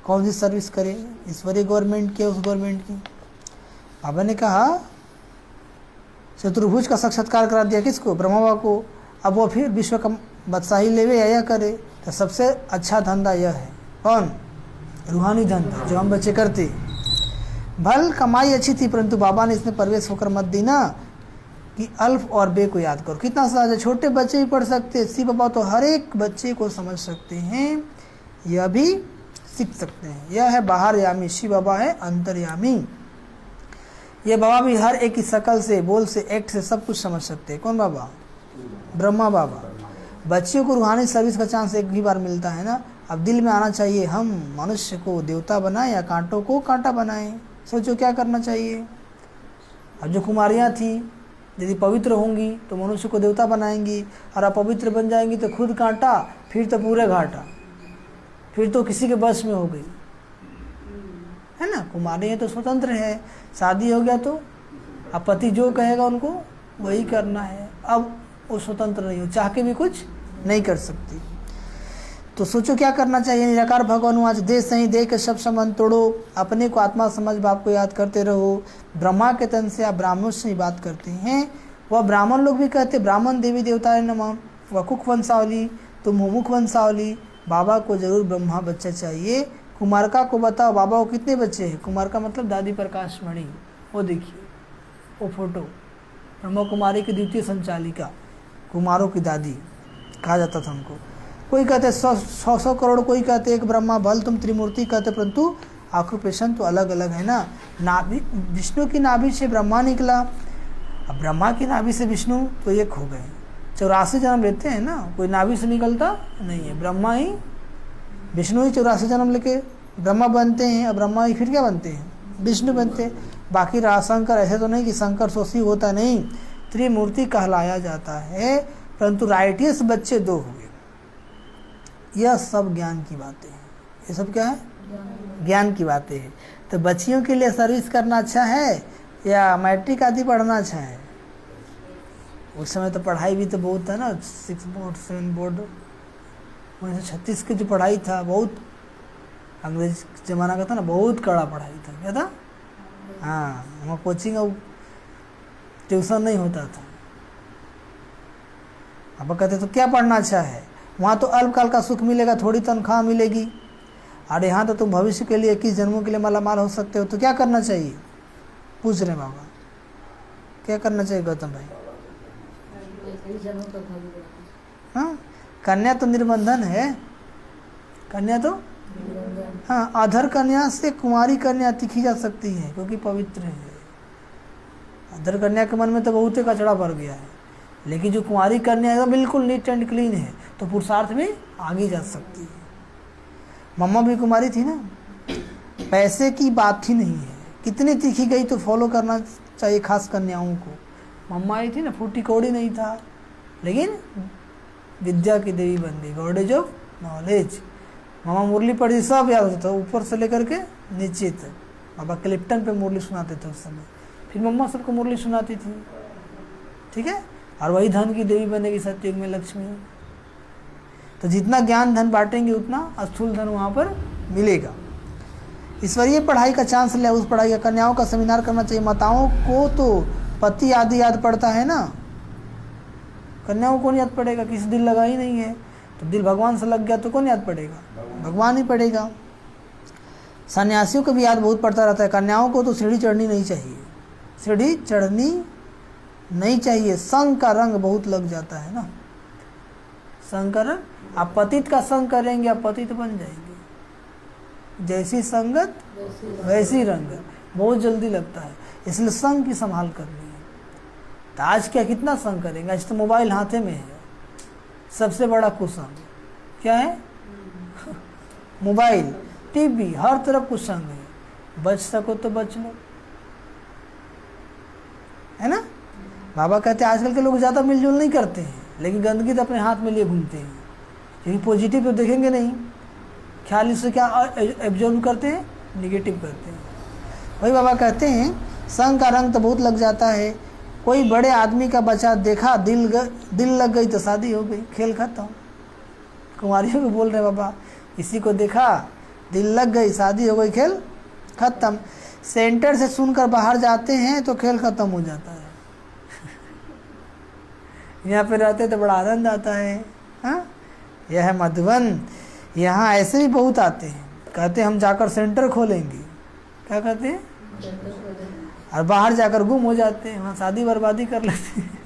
कौन सी सर्विस करे, ईश्वरीय गवर्नमेंट की, उस गवर्नमेंट की। बाबा ने कहा चतुर्भुज का साक्षात्कार करा दिया किसको? ब्रह्मा बाबा को। अब वो फिर विश्व का बादशाही लेवे या करे, तो सबसे अच्छा धंधा यह है। कौन? रूहानी धंधा, जो हम बच्चे करते। भल कमाई अच्छी थी, परंतु बाबा ने इसमें प्रवेश होकर मत दी ना कि अल्फ और बे को याद करो। कितना सहज है, छोटे बच्चे भी पढ़ सकते हैं। सी बाबा तो हर एक बच्चे को समझ सकते हैं, यह भी सीख सकते हैं। यह है बाहरयामी, शिव बाबा है अंतर्यामी। ये बाबा भी हर एक की शकल से, बोल से, एक्ट से सब कुछ समझ सकते हैं। कौन बाबा? ब्रह्मा बाबा। बच्चियों को रूहानी सर्विस का चांस एक ही बार मिलता है ना। अब दिल में आना चाहिए, हम मनुष्य को देवता बनाएं या कांटों को कांटा बनाएं। सोचो क्या करना चाहिए। अब जो कुमारियाँ थी, यदि पवित्र होंगी तो मनुष्य को देवता बनाएंगी, और अपवित्र बन जाएंगी तो खुद कांटा, फिर तो पूरे घाटा, फिर तो किसी के बस में हो गई, है ना। कुमारियाँ तो स्वतंत्र है, शादी हो गया तो अब पति जो कहेगा उनको वही करना है। अब वो स्वतंत्र नहीं हो, चाह के भी कुछ नहीं कर सकती। तो सोचो क्या करना चाहिए। निराकार भगवान आज दे सही दे के सब संबंध तोड़ो, अपने को आत्मा समझ बाप को याद करते रहो। ब्रह्मा के तन से आप ब्राह्मणों से ही बात करते हैं। वह ब्राह्मण लोग भी कहते ब्राह्मण देवी देवता नमः। वह कुक वंशावली, तुम हो मुख वंशावली। बाबा को जरूर ब्रह्मा बच्चा चाहिए। कुमारका को बताओ बाबा को कितने बच्चे हैं? कुमारका मतलब दादी प्रकाश मणि, वो देखिए वो फोटो, ब्रह्मा कुमारी की द्वितीय संचालिका, कुमारों की दादी कहा जाता था उनको। कोई कहते 100 करोड़, कोई कहते एक ब्रह्मा। भल तुम त्रिमूर्ति कहते, परंतु ऑक्यूपेशन तो अलग अलग है ना। नाभि, विष्णु की नाभि से ब्रह्मा निकला, अब ब्रह्मा की नाभि से विष्णु तो एक हो गए। 84 जन्म लेते हैं ना, कोई नाभि से निकलता नहीं है। ब्रह्मा ही, विष्णु ही 84 जन्म लेके ब्रह्मा बनते हैं, और ब्रह्मा ही फिर क्या बनते हैं? विष्णु बनते हैं। बाकी शंकर ऐसे तो नहीं कि शंकर सोसी होता नहीं, त्रिमूर्ति कहलाया जाता है, परंतु राइटियस बच्चे 2 हुए। यह सब ज्ञान की बातें हैं। ये सब क्या है? ज्ञान की बातें हैं। तो बच्चियों के लिए सर्विस करना अच्छा है या मैट्रिक आदि पढ़ना अच्छा है? उस समय तो पढ़ाई भी तो बहुत था ना, 6 बोर्ड 7 बोर्ड। 1936 की जो पढ़ाई था, बहुत अंग्रेज जमाना का था ना, बहुत कड़ा पढ़ाई था। क्या था? हाँ, वहाँ कोचिंग और ट्यूशन नहीं होता था। अब कहते तो क्या पढ़ना अच्छा है? वहाँ तो अल्पकाल का सुख मिलेगा, थोड़ी तनख्वाह मिलेगी, और यहाँ तो तुम भविष्य के लिए 21 जन्मों के लिए मालामाल हो सकते हो। तो क्या करना चाहिए? पूछ रहे बाबा, क्या करना चाहिए गौतम भाई? हाँ, कन्या तो निर्बंधन है, कन्या तो हाँ, अधर कन्या से कुमारी कन्या तीखी जा सकती है क्योंकि पवित्र है। अधर कन्या के मन में तो बहुत ही कचड़ा भर गया है, लेकिन जो कुमारी कन्या है बिल्कुल नीट एंड क्लीन है, तो पुरुषार्थ में आगे जा सकती है। मम्मा भी कुमारी थी ना, पैसे की बात ही नहीं है, कितनी तीखी गई तो फॉलो करना चाहिए, खास कन्याओं को। मम्मा आई थी ना, फूटी कौड़ी नहीं था, लेकिन विद्या की देवी बन गई, गॉडेज ऑफ नॉलेज। मामा मुरली पढ़ी, सब याद होता था, ऊपर से लेकर के नीचे तक। बाबा क्लिप्टन पे मुरली सुनाते थे उस समय, फिर मम्मा सबको मुरली सुनाती थी। ठीक है, और वही धन की देवी बनेगी सतयुग में लक्ष्मी। तो जितना ज्ञान धन बांटेंगे उतना स्थूल धन वहाँ पर मिलेगा। ईश्वरीय पढ़ाई का चांस ले, उस पढ़ाई का। कन्याओं का सेमिनार करना चाहिए। माताओं को तो पति आदि याद पड़ता है ना, कन्याओं को नहीं याद पड़ेगा, किसी दिल लगा ही नहीं है। तो दिल भगवान से लग गया तो कौन याद पड़ेगा? भगवान ही पड़ेगा। सन्यासियों को भी याद बहुत पड़ता रहता है, कन्याओं को तो सीढ़ी चढ़नी नहीं चाहिए, सीढ़ी चढ़नी नहीं चाहिए, संग का रंग बहुत लग जाता है ना, संग का रंग। आप पतित का संग करेंगे आप पतित बन जाएंगे, जैसी संगत वैसी रंगत, बहुत जल्दी लगता है, इसलिए संग की संभाल करनी है। तो आज क्या कितना संग करेंगे, आज तो मोबाइल हाथे में है, सबसे बड़ा कुसंग क्या है मोबाइल, टीवी, हर तरफ कुसंग है, बच सको तो बच लो, है ना। बाबा कहते हैं आजकल के लोग ज़्यादा मिलजुल नहीं करते हैं, लेकिन गंदगी तो अपने हाथ में लिए घूमते हैं, क्योंकि पॉजिटिव तो देखेंगे नहीं, ख्याल से क्या एब्जॉर्व करते हैं, निगेटिव करते हैं। वही बाबा कहते हैं संग का रंग तो बहुत लग जाता है। कोई बड़े आदमी का बच्चा देखा, दिल लग गई तो शादी हो गई, खेल खत्म। कुमारियों को बोल रहे बाबा, किसी को देखा दिल लग गई शादी हो गई, खेल खत्म। सेंटर से सुनकर बाहर जाते हैं तो खेल खत्म हो जाता है। यहाँ पे रहते तो बड़ा आनंद आता है। हाँ, यह है मधुबन, यहाँ ऐसे भी बहुत आते हैं, कहते हम जाकर सेंटर खोलेंगे, क्या कहते हैं, और बाहर जाकर गुम हो जाते हैं, वहाँ शादी बर्बादी कर लेते हैं।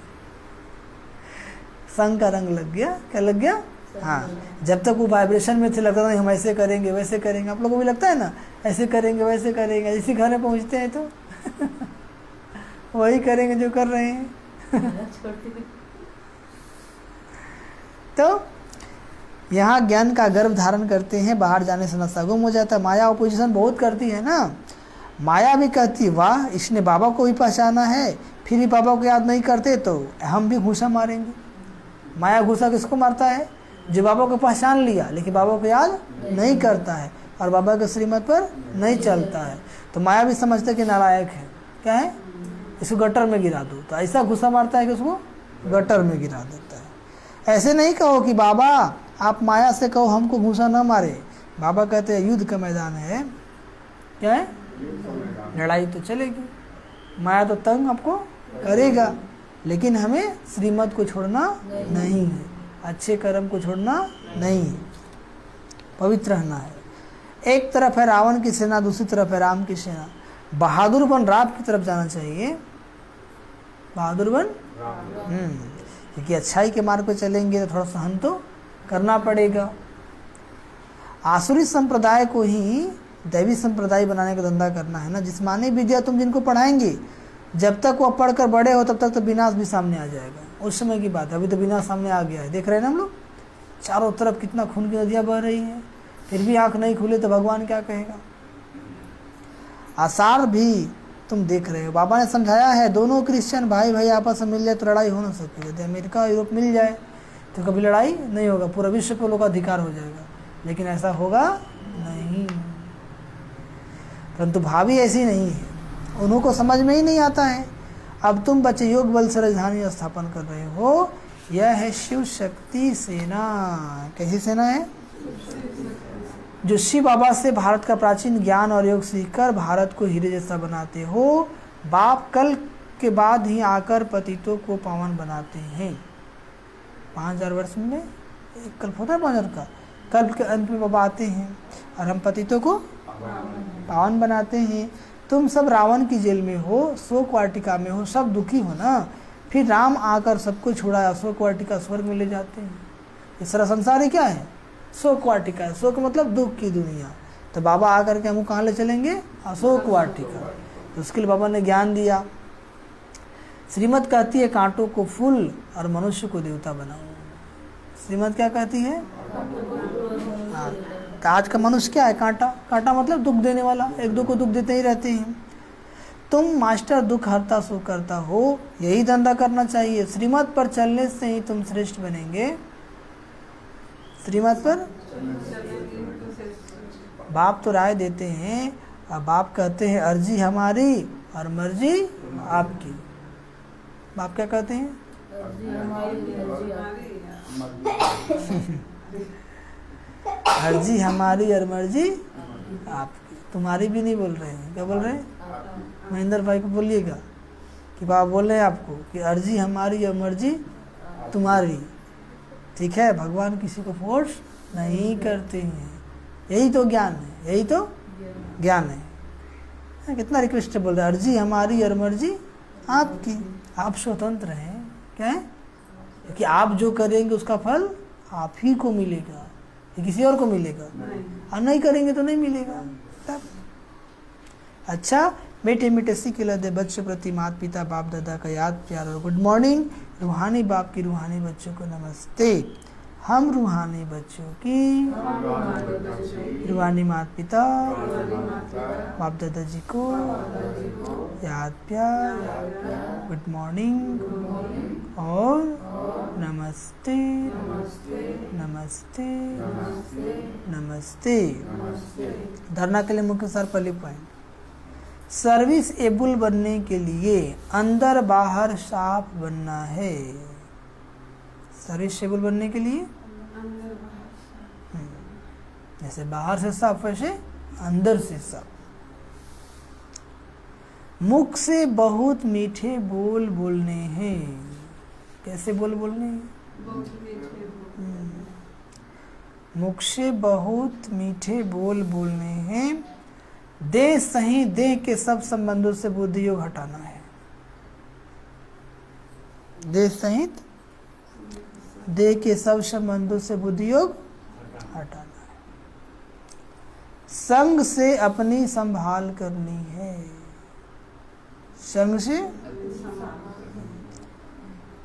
संग का रंग लग गया, क्या लग गया। हाँ, जब तक वो वाइब्रेशन में थे लगता नहीं हम ऐसे करेंगे वैसे करेंगे, आप लोगों को भी लगता है ना ऐसे करेंगे वैसे करेंगे, इसी घर में पहुँचते हैं तो वही करेंगे जो कर रहे हैं। तो यहाँ ज्ञान का गर्भ धारण करते हैं, बाहर जाने से नशा गुम हो जाता है। माया ऑपोजिशन बहुत करती है ना, माया भी कहती है वाह इसने बाबा को भी पहचाना है, फिर भी बाबा को याद नहीं करते तो हम भी घूसा मारेंगे। माया घूसा किसको मारता है, जो बाबा को पहचान लिया लेकिन बाबा को याद नहीं करता है और बाबा के श्रीमत पर नहीं चलता है। तो माया भी समझते कि नालायक है, क्या है, इसको गटर में गिरा दो, तो ऐसा घूसा मारता है कि उसको गटर में गिरा देता है। ऐसे नहीं कहो कि बाबा आप माया से कहो हमको घूसा न मारे, बाबा कहते हैं युद्ध का मैदान है, क्या है, लड़ाई तो चलेगी, माया तो तंग आपको करेगा, लेकिन हमें श्रीमत को छोड़ना नहीं है, अच्छे कर्म को छोड़ना नहीं है, पवित्र रहना है। एक तरफ है रावण की सेना, दूसरी तरफ है राम की सेना। बहादुर बन राम की तरफ जाना चाहिए, बहादुर बन, क्योंकि अच्छाई के मार्ग पर चलेंगे तो थोड़ा सहन तो करना पड़ेगा। आसुरी संप्रदाय को ही दैवी संप्रदाय बनाने का धंधा करना है ना। जिस्मानी विद्या तुम जिनको पढ़ाएंगे, जब तक वो पढ़कर बड़े हो तब तक तो विनाश भी सामने आ जाएगा, उस समय की बात है। अभी तो विनाश सामने आ गया है, देख रहे हैं ना हम लोग, चारों तरफ कितना खून की नदियाँ बह रही हैं, फिर भी आँख नहीं खुले तो भगवान क्या कहेगा। आसार भी तुम देख रहे हो, बाबा ने समझाया है दोनों क्रिश्चियन भाई भाई आपस में मिल जाए तो लड़ाई हो ना सके। यदि अमेरिका यूरोप मिल जाए तो कभी लड़ाई नहीं होगा, पूरा विश्व को लोग अधिकार हो जाएगा, लेकिन ऐसा होगा नहीं। परंतु भावी ऐसी नहीं है, उन्हों को समझ में ही नहीं आता है। अब तुम बच्चे योग बल से राजधानी स्थापन कर रहे हो, यह है शिव शक्ति सेना। कैसी सेना है, जो शिव बाबा से भारत का प्राचीन ज्ञान और योग सीखकर भारत को हीरे जैसा बनाते हो। बाप कल के बाद ही आकर पतितों को पावन बनाते हैं। 5000 वर्ष में एक कल्प होता है 5000 का, कल्प के अंत में बाबा आते हैं और हम पतितों को पावन बनाते हैं। तुम सब रावण की जेल में हो, शोक वाटिका में हो, सब दुखी हो ना, फिर राम आकर सबको छुड़ाया, शोक वाटिका स्वर्ग में ले जाते हैं। ये सारा संसार ही क्या है, शोक वाटिका है। शोक मतलब दुख की दुनिया। तो बाबा आकर के हमको कहाँ ले चलेंगे, अशोक वाटिका। तो उसके लिए बाबा ने ज्ञान दिया। श्रीमत कहती है कांटों को फूल और मनुष्य को देवता बनाओ। श्रीमत क्या कहती है, हाँ। तो आज का मनुष्य क्या है, कांटा। कांटा मतलब दुख देने वाला, एक दो को दुख देते ही रहते हैं। तुम मास्टर दुख हरता सुख करता हो, यही धंधा करना चाहिए। श्रीमत पर चलने से ही तुम श्रेष्ठ बनेंगे। श्रीमत पर बाप तो राय देते हैं और बाप कहते हैं अर्जी हमारी और मर्जी आपकी। बाप क्या कहते हैं, अर्जी हमारी और मर्जी आपकी। तुम्हारी भी नहीं बोल रहे हैं, क्या बोल रहे हैं, महेंद्र भाई को बोलिएगा कि बाप बोल रहे हैं आपको कि अर्जी हमारी और मर्जी तुम्हारी। ठीक है, भगवान किसी को फोर्स नहीं करते हैं। यही तो ज्ञान है, यही तो ज्ञान है। कितना रिक्वेस्ट बोल रहा है, अर्जी हमारी और मर्जी आपकी, आप स्वतंत्र हैं। क्या है? कि आप जो करेंगे उसका फल आप ही को मिलेगा, ये किसी और को मिलेगा? और नहीं करेंगे तो नहीं मिलेगा। तब अच्छा, मीठे मीठे सीख दे बच्चों प्रति माता पिता बाप दादा का याद प्यार और गुड मॉर्निंग। रूहानी बाप की रूहानी बच्चों को नमस्ते। हम रूहानी बच्चों की रूहानी माता पिता बाप दादाजी को याद प्यार, गुड मॉर्निंग और नमस्ते नमस्ते नमस्ते। धरना के लिए मुख्य सर पहले पॉइंट, सर्विस एबल बनने के लिए अंदर बाहर साफ बनना है। सर्विस एबल बनने के लिए जैसे बाहर से साफ वैसे अंदर से साफ। मुख से बहुत मीठे बोल बोलने हैं। कैसे बोल बोलने हैं? मुख से बहुत मीठे बोल बोलने हैं। देह सही देह के सब संबंधों से बुद्धि योग हटाना है। देह सहित देह के सब संबंधों से बुद्धि योग हटाना है। संग से अपनी संभाल करनी है। संग से,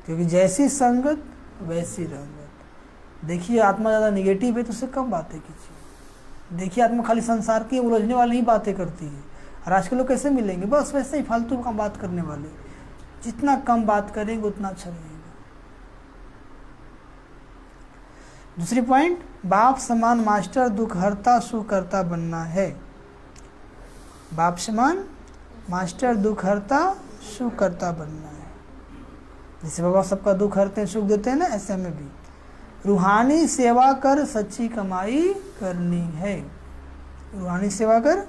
क्योंकि जैसी संगत वैसी रंगत। देखिए आत्मा ज़्यादा निगेटिव है तो उससे कम बातें कीजिए। देखिए आत्मा खाली संसार की उलझने वाली ही बातें करती है। और आज के लोग कैसे मिलेंगे? बस वैसे ही फालतू का बात करने वाले। जितना कम बात करेंगे उतना अच्छा रहेगा। दूसरी पॉइंट, बाप समान मास्टर दुखहर्ता सुखहर्ता बनना है। बाप समान मास्टर दुखहर्ता सुखहर्ता बनना है। जैसे बाबा सबका दुख हरते हैं सुख देते हैं ना, ऐसे हमें भी रूहानी सेवा कर सच्ची कमाई करनी है। रूहानी सेवा कर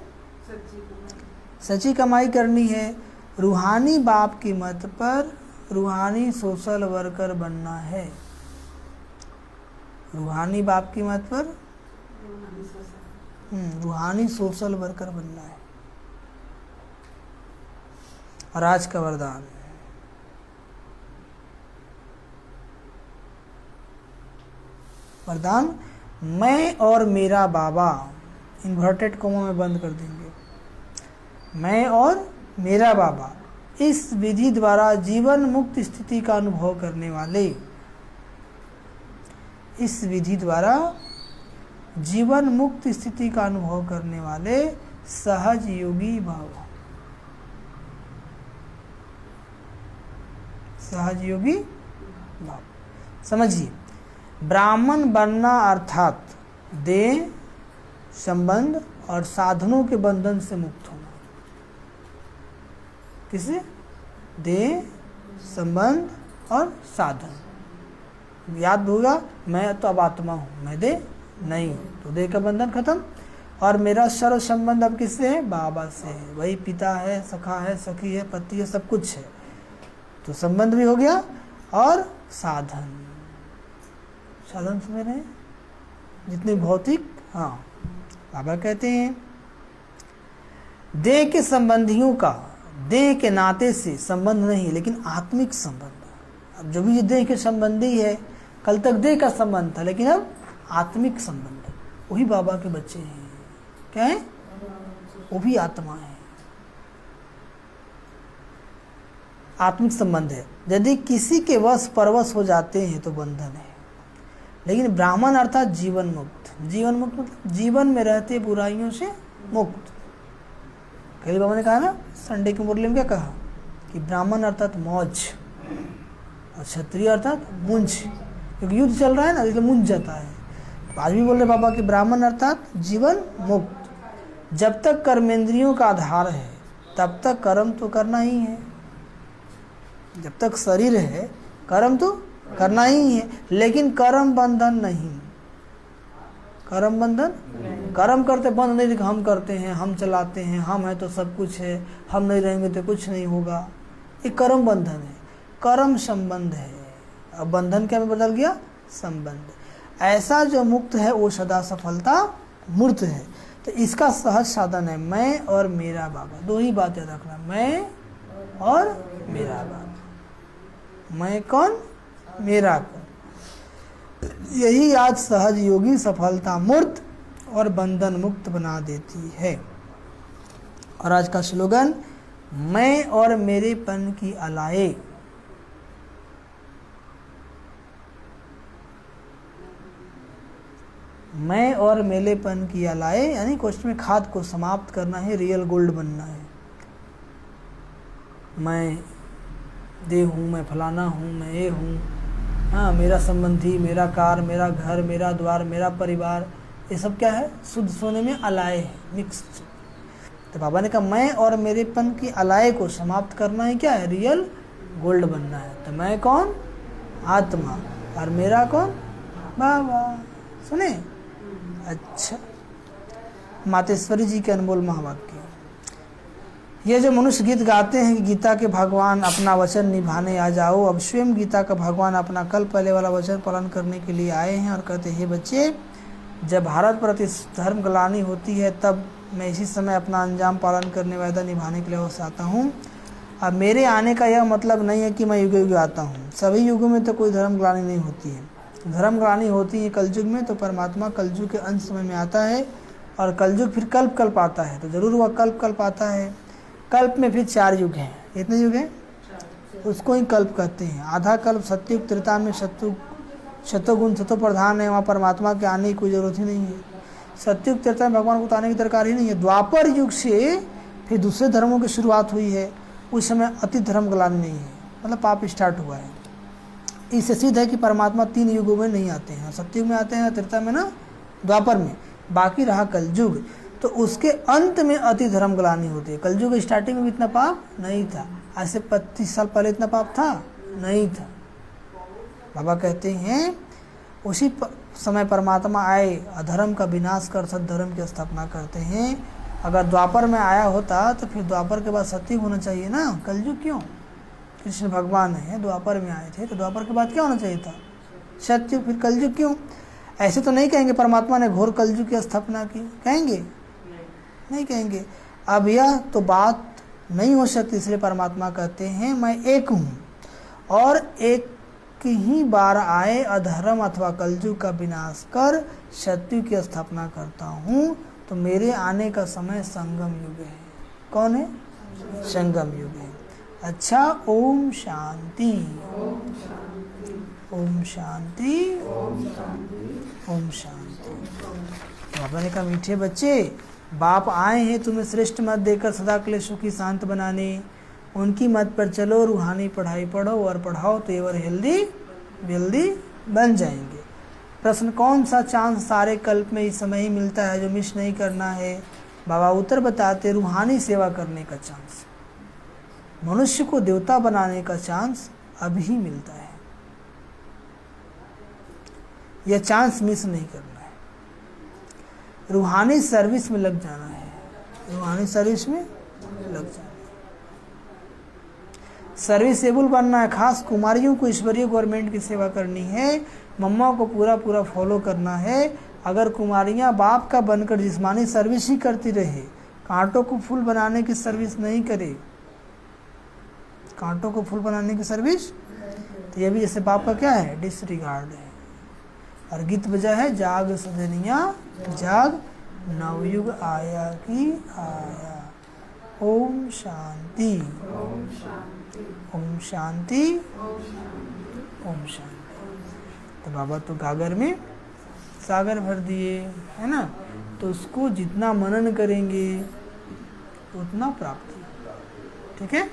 सच्ची कमाई करनी है। रूहानी बाप की मत पर रूहानी सोशल वर्कर बनना है। रूहानी बाप की मत पर रूहानी सोशल वर्कर बनना है। और आज का वरदान, वरदान मैं और मेरा बाबा, इन्वर्टेड कोमा में बंद कर देंगे। मैं और मेरा बाबा इस विधि द्वारा जीवन मुक्त स्थिति का अनुभव करने वाले, इस विधि द्वारा जीवन मुक्त स्थिति का अनुभव करने वाले सहज योगी भाव, सहज योगी भाव। समझिए, ब्राह्मण बनना अर्थात देह संबंध और साधनों के बंधन से मुक्त होना। किसे? देह संबंध और साधन। याद होगा, मैं तो अब आत्मा हूँ, मैं देह नहीं, तो देह का बंधन खत्म। और मेरा सर्व संबंध अब किससे है? बाबा से है। वही पिता है, सखा है, सखी है, पति है, सब कुछ है। तो संबंध भी हो गया। और साधन, साधन समझ रहे हैं? जितने भौतिक, हाँ, बाबा कहते हैं देह के संबंधियों का देह के नाते से संबंध नहीं, लेकिन आत्मिक संबंध। अब जो भी देह के संबंधी है, कल तक देह का संबंध था, लेकिन अब आत्मिक संबंध, वही बाबा के बच्चे हैं। क्या है? वो भी आत्मा है। आत्मिक संबंध है। यदि किसी के वश परवश हो जाते हैं तो बंधन है। लेकिन ब्राह्मण अर्थात जीवन मुक्त। जीवन मुक्त मतलब जीवन में रहते बुराइयों से मुक्त। कल बाबा ने कहा ना, संडे की मुरली में क्या कहा कि ब्राह्मण अर्थात मौज और क्षत्रिय अर्थात मुंज, क्योंकि युद्ध चल रहा है ना, इसलिए मुंज जाता है। तो आज भी बोल रहे बाबा कि ब्राह्मण अर्थात जीवन मुक्त। जब तक कर्मेंद्रियों का आधार है तब तक कर्म तो करना ही है। जब तक शरीर है कर्म तो करना ही है, लेकिन कर्म बंधन नहीं। कर्म बंधन, कर्म करते बंध नहीं, हम करते हैं, हम चलाते हैं, हम हैं तो सब कुछ है, हम नहीं रहेंगे तो कुछ नहीं होगा। ये कर्म बंधन है। कर्म संबंध है। अब बंधन क्या में बदल गया? संबंध। ऐसा जो मुक्त है वो सदा सफलता मूर्त है। तो इसका सहज साधन है मैं और मेरा बाबा। दो ही बात याद रखना, मैं और मेरा बाबा। मैं कौन, मेरा कौन। यही आज सहज योगी सफलता मूर्त और बंधन मुक्त बना देती है। और आज का स्लोगन, मैं और मेरेपन की अलाए। मैं और मेलेपन की अलाए यानी क्वेश्चन में खाद को समाप्त करना है, रियल गोल्ड बनना है। मैं दे हूँ, मैं फलाना हूँ, मैं ये हूँ, हाँ मेरा संबंधी, मेरा कार, मेरा घर, मेरा द्वार, मेरा परिवार, ये सब क्या है, शुद्ध सोने में अलाए है, मिक्स्ड। तो बाबा ने कहा मैं और मेरेपन की अलाए को समाप्त करना है, क्या है, रियल गोल्ड बनना है। तो मैं कौन, आत्मा, और मेरा कौन, बाबा। सुने, अच्छा, मातेश्वरी जी के अनमोल महावाक्य। ये जो मनुष्य गीत गाते हैं कि गीता के भगवान अपना वचन निभाने आ जाओ, अब स्वयं गीता का भगवान अपना कल पहले वाला वचन पालन करने के लिए आए हैं और कहते हैं, हे बच्चे, जब भारत पर अति धर्म ग्लानि होती है तब मैं इसी समय अपना अंजाम पालन करने वायदा निभाने के लिए अवश्य आता हूँ। अब मेरे आने का यह मतलब नहीं है कि मैं युग युग आता हूँ। सभी युगों में तो कोई धर्म ग्लानि नहीं होती है। धर्म ग्लानि होती है कलयुग में, तो परमात्मा कलयुग के अंत समय में आता है और कलयुग फिर कल्प आता है। तो जरूर वह कल्प आता है। कल्प में फिर 4 युग हैं। कितने युग हैं, उसको ही कल्प कहते हैं। आधा कल्प सत्युग त्रेता में शतगुण सतो प्रधान है, वहाँ परमात्मा के आने की कोई ज़रूरत ही नहीं है। सत्युग त्रेता में भगवान को आने की दरकार ही नहीं है। द्वापर युग से फिर दूसरे धर्मों की शुरुआत हुई है, उस समय अति धर्म ग्लानि नहीं है, मतलब पाप स्टार्ट हुआ है। इससे सिद्ध है कि परमात्मा 3 युगों में नहीं आते हैं, सत्युग में आते हैं, त्रेता में ना, द्वापर में, बाकी रहा कलयुग। तो उसके अंत में अति धर्म ग्लानि होती है। कलयुग स्टार्टिंग में इतना पाप नहीं था, आज से 25 साल पहले इतना पाप था नहीं था। बाबा कहते हैं उसी समय परमात्मा आए, अधर्म का विनाश कर सद्धर्म की स्थापना करते हैं। अगर द्वापर में आया होता तो फिर द्वापर के बाद सत्युग होना चाहिए ना, कलयुग क्यों? कृष्ण भगवान है द्वापर में आए थे, तो द्वापर के बाद क्या होना चाहिए था, सत्युग, फिर कलयुग क्यों? ऐसे तो नहीं कहेंगे परमात्मा ने घोर कलयुग की स्थापना की, कहेंगे नहीं कहेंगे। अब यह तो बात नहीं हो सकती, इसलिए परमात्मा कहते हैं मैं एक हूँ और एक ही बार आए अधर्म अथवा कलयुग का विनाश कर सत्युग की स्थापना करता हूँ। तो मेरे आने का समय संगम युग है। कौन है? संगम युग है। अच्छा, ओम शांति, ओम शांति, ओम शांति। तो बाबा ने कहा मीठे बच्चे, बाप आए हैं तुम्हें श्रेष्ठ मत देकर सदा के लिए सुखी शांत बनाने। उनकी मत पर चलो, रूहानी पढ़ाई पढ़ो और पढ़ाओ तो एवर हेल्दी वेल्दी बन जाएंगे। प्रश्न, कौन सा चांस सारे कल्प में इस समय ही मिलता है जो मिस नहीं करना है? बाबा उत्तर बताते, रूहानी सेवा करने का चांस, मनुष्य को देवता बनाने का चांस अभी ही मिलता है। यह चांस मिस नहीं करना है। रूहानी सर्विस में लग जाना है, रूहानी सर्विस में लग जाना है, सर्विसेबल बनना है। खास कुमारियों को ईश्वरीय गवर्नमेंट की सेवा करनी है, मम्मा को पूरा फॉलो करना है। अगर कुमारियाँ बाप का बनकर जिस्मानी सर्विस ही करती रहे, कांटों को फूल बनाने की सर्विस नहीं करे, कांटों को फूल बनाने की सर्विस, तो ये भी जैसे बाप का क्या है, डिसरिगार्ड है। और गीत बजा है, जाग सजनिया जाग, नवयुग आया की आया। ओम शांति, ओम शांति, ओम शांति। तो बाबा तो गागर में सागर भर दिए, है ना। तो उसको जितना मनन करेंगे उतना प्राप्ति, ठीक है।